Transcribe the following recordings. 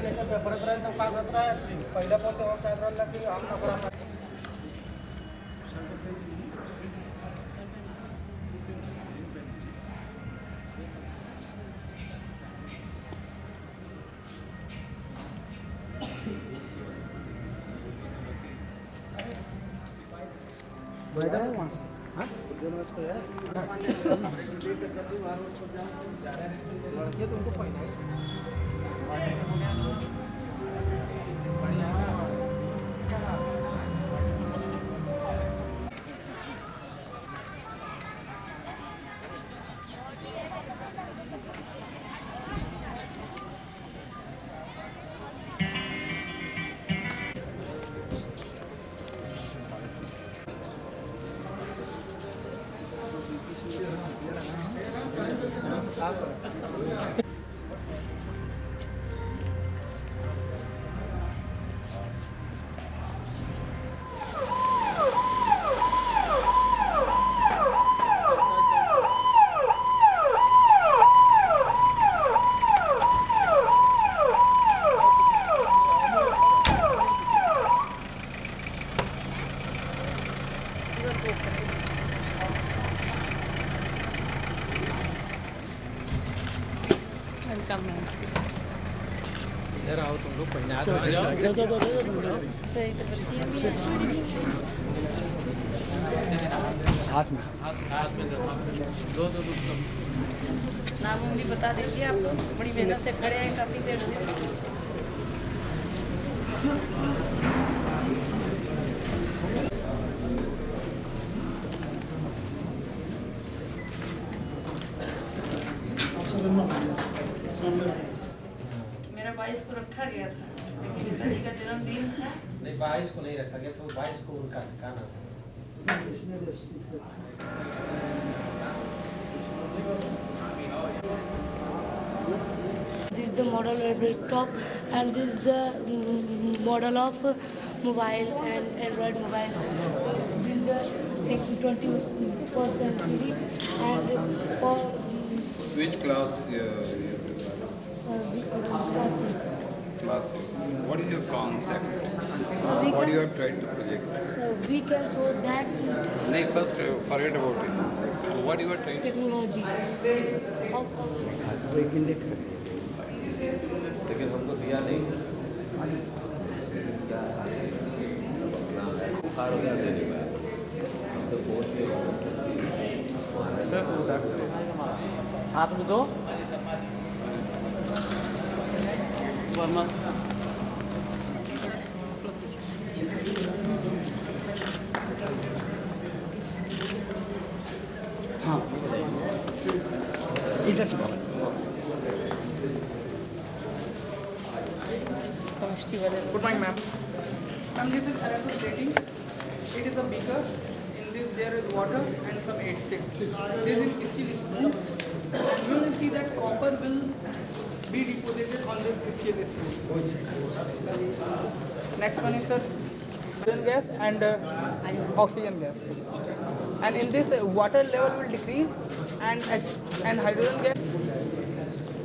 लेके पेपर पर्यंत काय करत राहील पहिल्या पण तेव्हा काय करायला की आम नकरा बैठा है वहाँ से हाँ लड़के तो उनको पहना वेलकम मैम। इधर आओ तुम लोग पहले सही तो बच्चियाँ भी हैं। हाथ में दो नाम भी बता दीजिए। आप लोग बड़ी मेहनत से खड़े हैं काफ़ी देर से। मेरा 22 को रखा गया था, लेकिन पिताजी का जन्मदिन था। नहीं 22 को नहीं रखा गया, तो 22 को उनका नाम है। This is the model laptop, and this is the model of mobile and Android mobile. This is the 21st century, and for Which class class? What is your concept? What you are trying to project? so we can show that No, first forget about it. What you are trying to technology of लेकिन हमको दिया नहीं। बुखार हो जाते नहीं हम तो पहुँच गए। हाथ में दो वर्मा हाँ इधर से Good morning, ma'am. Ma'am, this is aerosol plating. It is a beaker. In this there is water and some aid stick. This is steel spoon. And you will see that copper will be deposited on this steel spoon. Next one is sir, hydrogen gas and oxygen gas. And in this water level will decrease and hydrogen gas.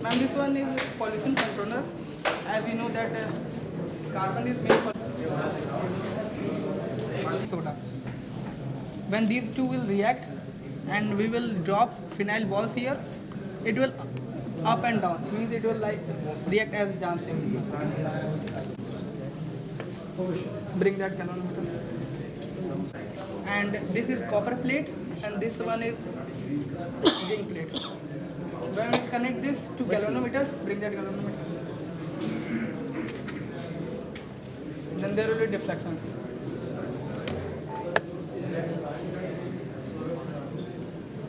Ma'am, this one is pollution controller. As we know that carbon is made for soda. When these two will react and we will drop phenyl balls here, it will up and down, means it will like react as dancing. Bring that gallanometer. And this is copper plate and this one is zinc plate. When we connect this to gallanometer, bring that gallanometer. Then there will be deflection.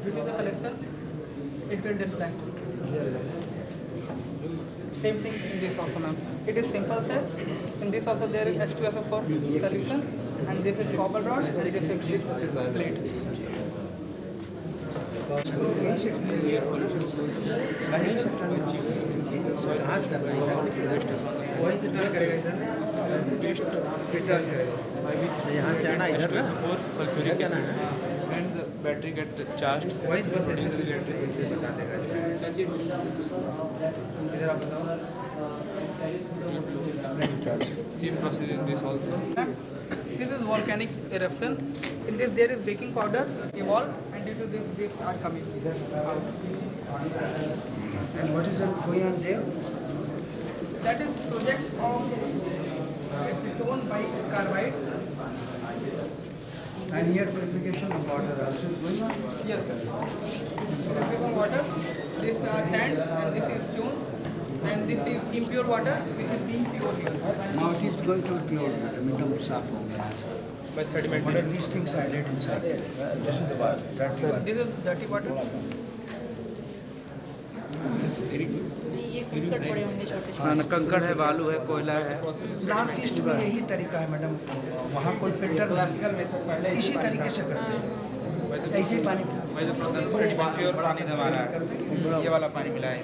This is the collection. It will deflect. Same thing in this also, ma'am. It is simple set. In this also there is H2SO4 solution, and this is copper rod. And this is plate. यहाँ से आना इधर sulfuric acid and the battery get charged वही बता देगा। इधर आप बताओ। Same process in this also. This is volcanic eruption. In this there is baking powder evolved, and due to this are coming out. And what is going on there? That is project of stone by carbide. And here purification of water also is going on. Yes, sir. Purification water. This are sands and this is stones, and this is impure water. This is being pure here. Now it is going to be pure water, एकदम साफ हो गया है. By sediment. What are these things added inside? This is the water. Dirty water. This is dirty water. ये कंकड़ पड़े होंगे छोटे हाँ, कंकड़ है, बालू है, कोयला है. नॉर्थ ईस्ट में यही तरीका है मैडम. वहाँ कोई फिल्टर नहीं. इसी तरीके से करते हैं. ऐसे ही पानी. वही तो प्रोसेस सेडिमेंट प्योर पानी दबा रहा है. ये वाला पानी मिला है.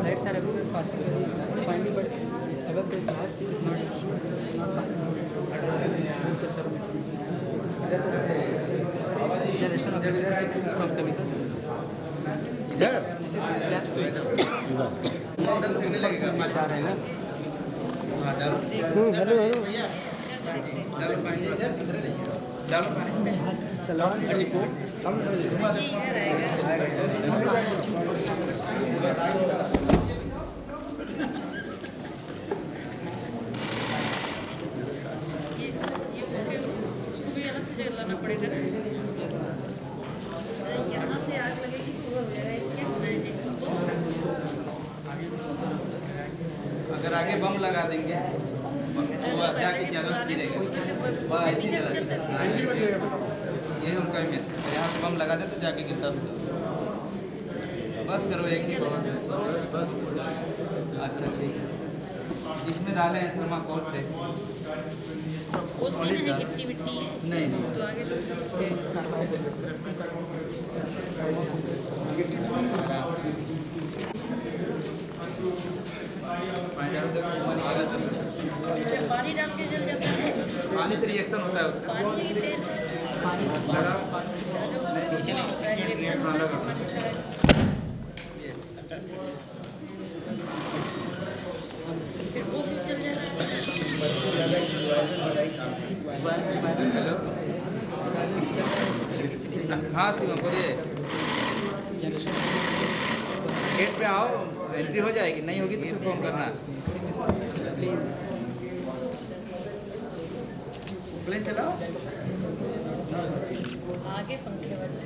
Lights are everywhere passing. Finally, but above the glass is not generation of electricity from chemicals. This is flap switch. ये इधर आएगा ये उसको भी अलग से जगह लाना पड़ेगा ना. यहाँ से आग लगेगी तो वो हो जाएगा. क्या होना है इसको तो अगर आगे बम लगा देंगे वो जाके क्या गिरेगा. वह ऐसी जगह ये उनका मित्र यहाँ पे बम लगा दे तो जाके गिरता. बस करो एक ही बस. अच्छा ठीक है. इसमें डाले हैं थर्माकोल से. उसमें नहीं गिट्टी विट्टी है नहीं तो आगे लोग पानी डाल के जल जाता है. पानी से रिएक्शन होता है उसका. पानी की तेल लगा रिएक्शन होता है पानी से. फिर वो भी चल जा रहा है. हेलो. हाँ शिवम बोलिए. गेट पे आओ, एंट्री हो जाएगी. नहीं होगी तो फोन करना. प्लेन चलाओ. आगे पंखे वाले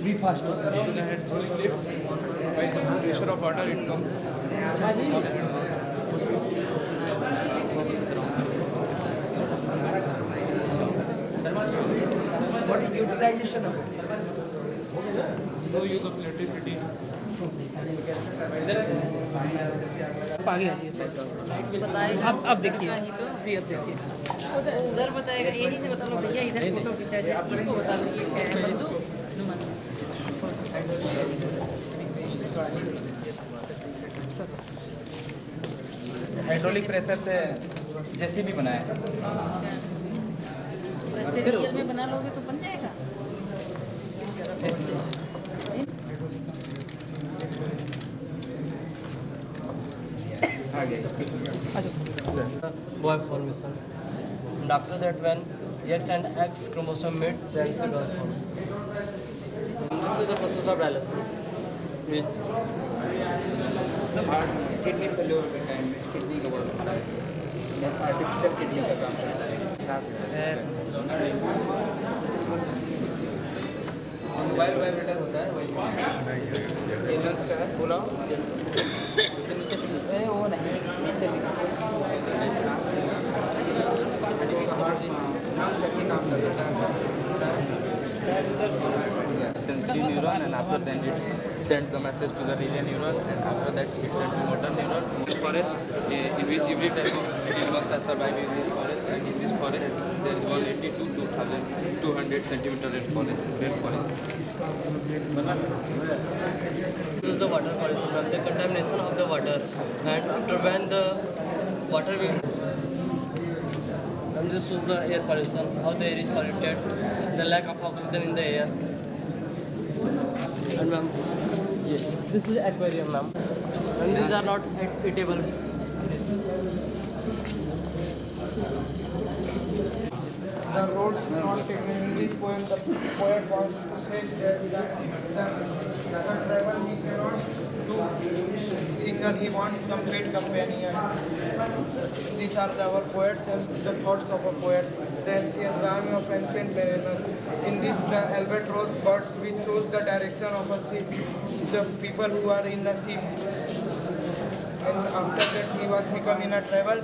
Be fast. By the pressure of water it comes. What is utilization of it? No use of electricity. बताएगा. अब देखिए जी, अब देखिए उधर बताएगा. यही से बता लो भैया इधर फोटो खींचा जाए. इसको बता दो ये क्या है. बंदूक हाइड्रोलिक प्रेशर से जेसीबी बनाया है. वैसे रियल में बना लोगे तो बन जाएगा. Boy formation. And after that, when X and X chromosome meet, then it's a girl form. This is the process of dialysis. Which kidney failure के टाइम में किडनी का बहुत आर्टिफिशियल किडनी का काम करता है. मोबाइल वाइब्रेटर होता है वही. ये लंग्स का है. बोला नीचे वो नहीं नीचे काम कर देता है. sensory neuron, and after then it sends the message to the relay neuron, and after that it sends to motor neuron. In forest, in which every type of animals are surviving in this forest, and in this forest there is 180 to 2,200 centimeter rainfall. this is the water pollution, the contamination of the water, and after when the water will this shows the air pollution, how the air is polluted, the lack of oxygen in the air. And ma'am, yes, this is aquarium, ma'am, and these are not eatable. The road not taken. In this poem, the poet wants to say that the travel he cannot do single. He wants some paid companion. These are our poets and the thoughts of a poet. The ancient army of ancient mariner. In this, the albatross birds which shows the direction of a ship. The people who are in the ship. And after that, he was become in a travel.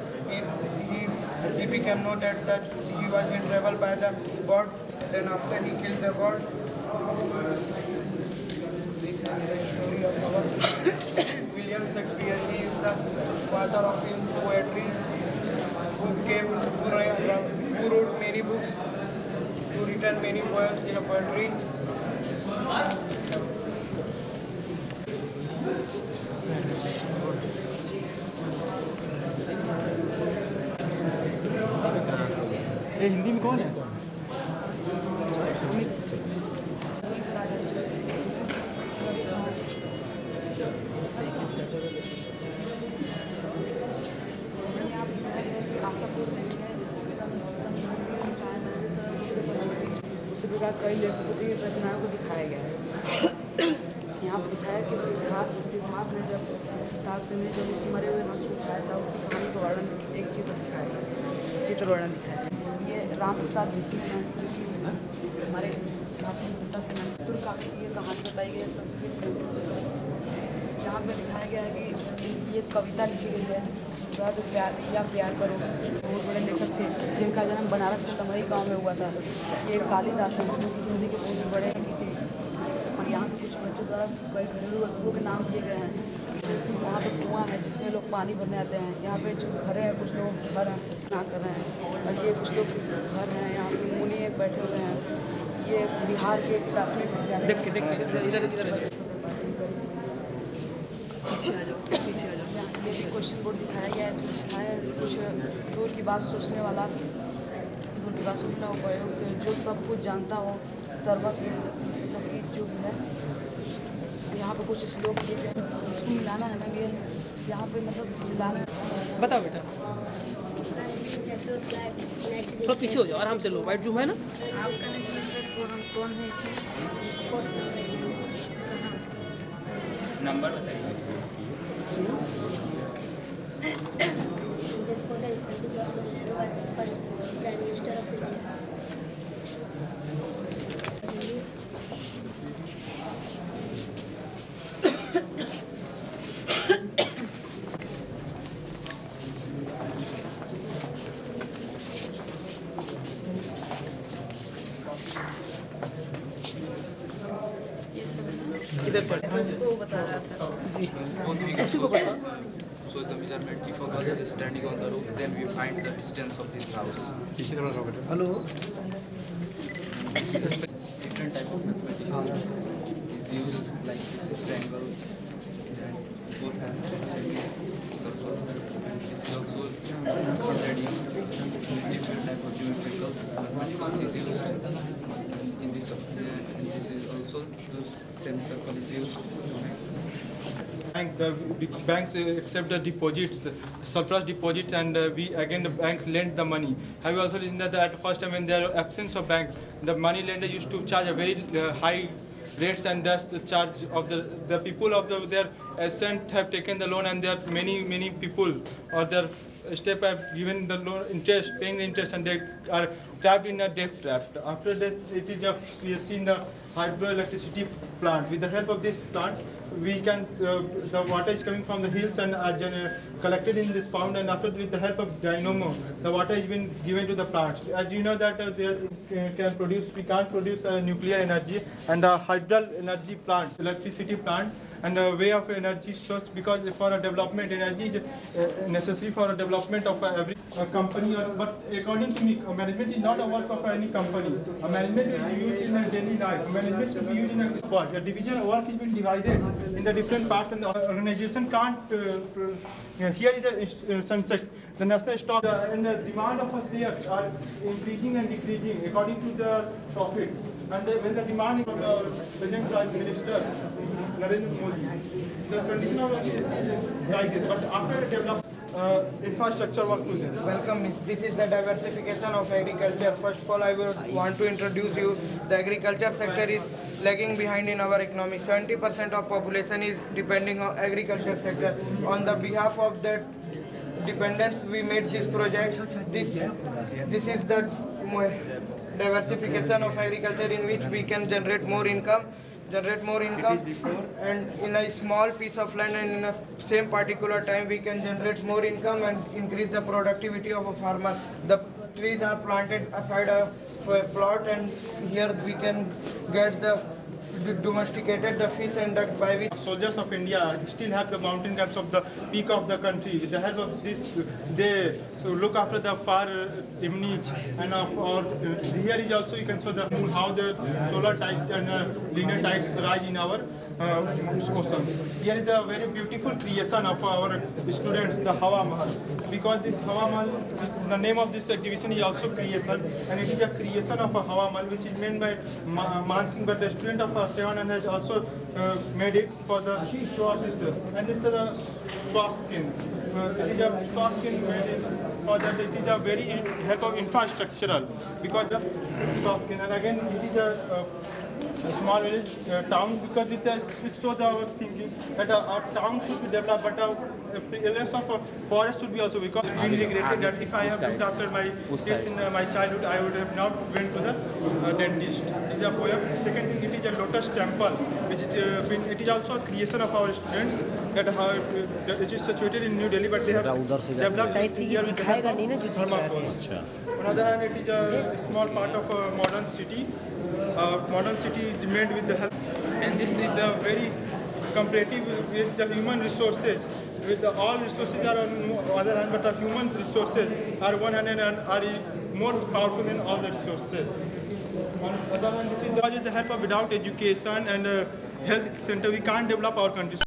He became noted that he was in travel by the bird. Then after he killed the bird. This is the story of our William Shakespeare. He is the father of in poetry, who wrote many books, who written many poems in a poetry. ये हिंदी में कौन है? उसी प्रकार कई लेखकों की रचनाओं को दिखाया गया है। यहाँ पर दिखाया कि सिद्धार्थ ने जब उस मरे हुए हंस को खाया था, उसी कहानी का वर्णन एक चित्र वर्णन दिखाया है। ये राम प्रसाद विष्णु हैं, जो कि हमारे स्वतंत्रता सेनानी का ये कहानी बताई गई है संस्कृत में। यहाँ पे दिखाया गया है कि ये कविता लिखी गई है, तो प्यार करो। बहुत बड़े लेखक थे जिनका जन्म बनारस के तमरी गांव में हुआ था। ये कालिदास हैं, हिंदी के बहुत बड़े थे। और यहाँ पे कुछ बच्चों द्वारा कई घरेलू वस्तुओं के नाम दिए गए हैं। वहाँ पे कुआं है जिसमें लोग पानी भरने आते हैं। यहाँ पे जो घर है, कुछ लोग घर स्नान कर रहे हैं, और ये कुछ लोग घर हैं। यहाँ पे मुनि एक बैठे हुए हैं। ये बिहार के प्राथमिक विद्यालय ये भी क्वेश्चन बोर्ड दिखाया गया है। इसमें दिखाया है कुछ दूर की बात सोचने वाला उपयुक्त, जो सब कुछ जानता हो, सर्वज्ञ, जैसे जो भी है। यहाँ पे कुछ श्लोक दिए गए हैं, उसको मिलाना है ना। ये यहाँ पे मतलब मिलाना। बताओ बेटा, थोड़ा पीछे हो जाओ, आराम से लो, वाइट जूम है ना। कौन है नंबर बताइए। This photo is Jawaharlal Nehru was the first Prime Minister of India. ये सब है ना, इधर से उसको बता रहा था। One figure shows the measurement. If a girl is standing on the roof, then we find the distance of this house. Hello Different type of mathematics is used, like this is triangle, and both have same circle. And this is also studying different type of geometrical mathematics is used in this. And this is also the same circle is used. The banks accept the deposits, surplus deposits, and the bank lends the money. Have you also seen that at first time when there are absence of bank, the money lender used to charge a very high rates, and thus the charge of the people of their assent have taken the loan, and there are many people or their step have given the loan interest, paying the interest, and they are trapped in a debt trap. After that, we have seen the hydroelectricity plant. With the help of this plant, we can the water is coming from the hills and collected in this pond, and after with the help of dynamo, the water has been given to the plants. As you know that we can't produce nuclear energy, and hydro energy plants, electricity plant, and a way of energy source, because for a development, energy is necessary for a development of every company. But according to me, management is not a work of any company. A management is used in a daily life. Management should be used in a spot. A division of work has been divided in the different parts, and the organization can't. Here is the sunset. the national stock and the demand of shares are increasing and decreasing according to the profit. And when the demand from the President Prime Minister Narendra Modi, the condition of like this. But after develop infrastructure work to this. Welcome. This is the diversification of agriculture. First of all, I would want to introduce you. The agriculture sector is lagging behind in our economy. 70% of population is depending on agriculture sector. On the behalf of that dependence, we made this project. This is the diversification of agriculture in which we can generate more income and in a small piece of land and in a same particular time we can generate more income and increase the productivity of a farmer. The trees are planted aside of a plot and here we can get the domesticated the fish and duck by which soldiers of India still have the mountain camps of the peak of the country. With the help of this, they look after the far image and here is also you can show the how the solar tides and linear tides rise in our oceans. Here is the very beautiful creation of our students, the Hawa Mahal. Because this Hawa Mahal, the name of this exhibition is also creation, and it is a creation of a Hawa Mahal which is made by Man Singh, but the student of Sevan has also made it for the show of this. And this is the Swasthkin. It is a Swasthkin made for that. It is a very help of infrastructural because of Swasthkin. And again, it is a small village town because with the which shows our thinking that our town should be developed, but less of a forest should be also because we regretted that if I have looked after my kids in my childhood, I would have not went to the dentist. It is a poem. Second thing, it is a lotus temple, which is it is also a creation of our students that it is situated in New Delhi, but they have developed here with the help of thermocols. On the other hand, it is a small part of a modern city. Modern city is made with the help, and this is the very comparative with the human resources. With the, all resources are on other hand, but the human resources are one hand and are more powerful than all the resources. On the other hand, this is with the help of without education and health center, we can't develop our country.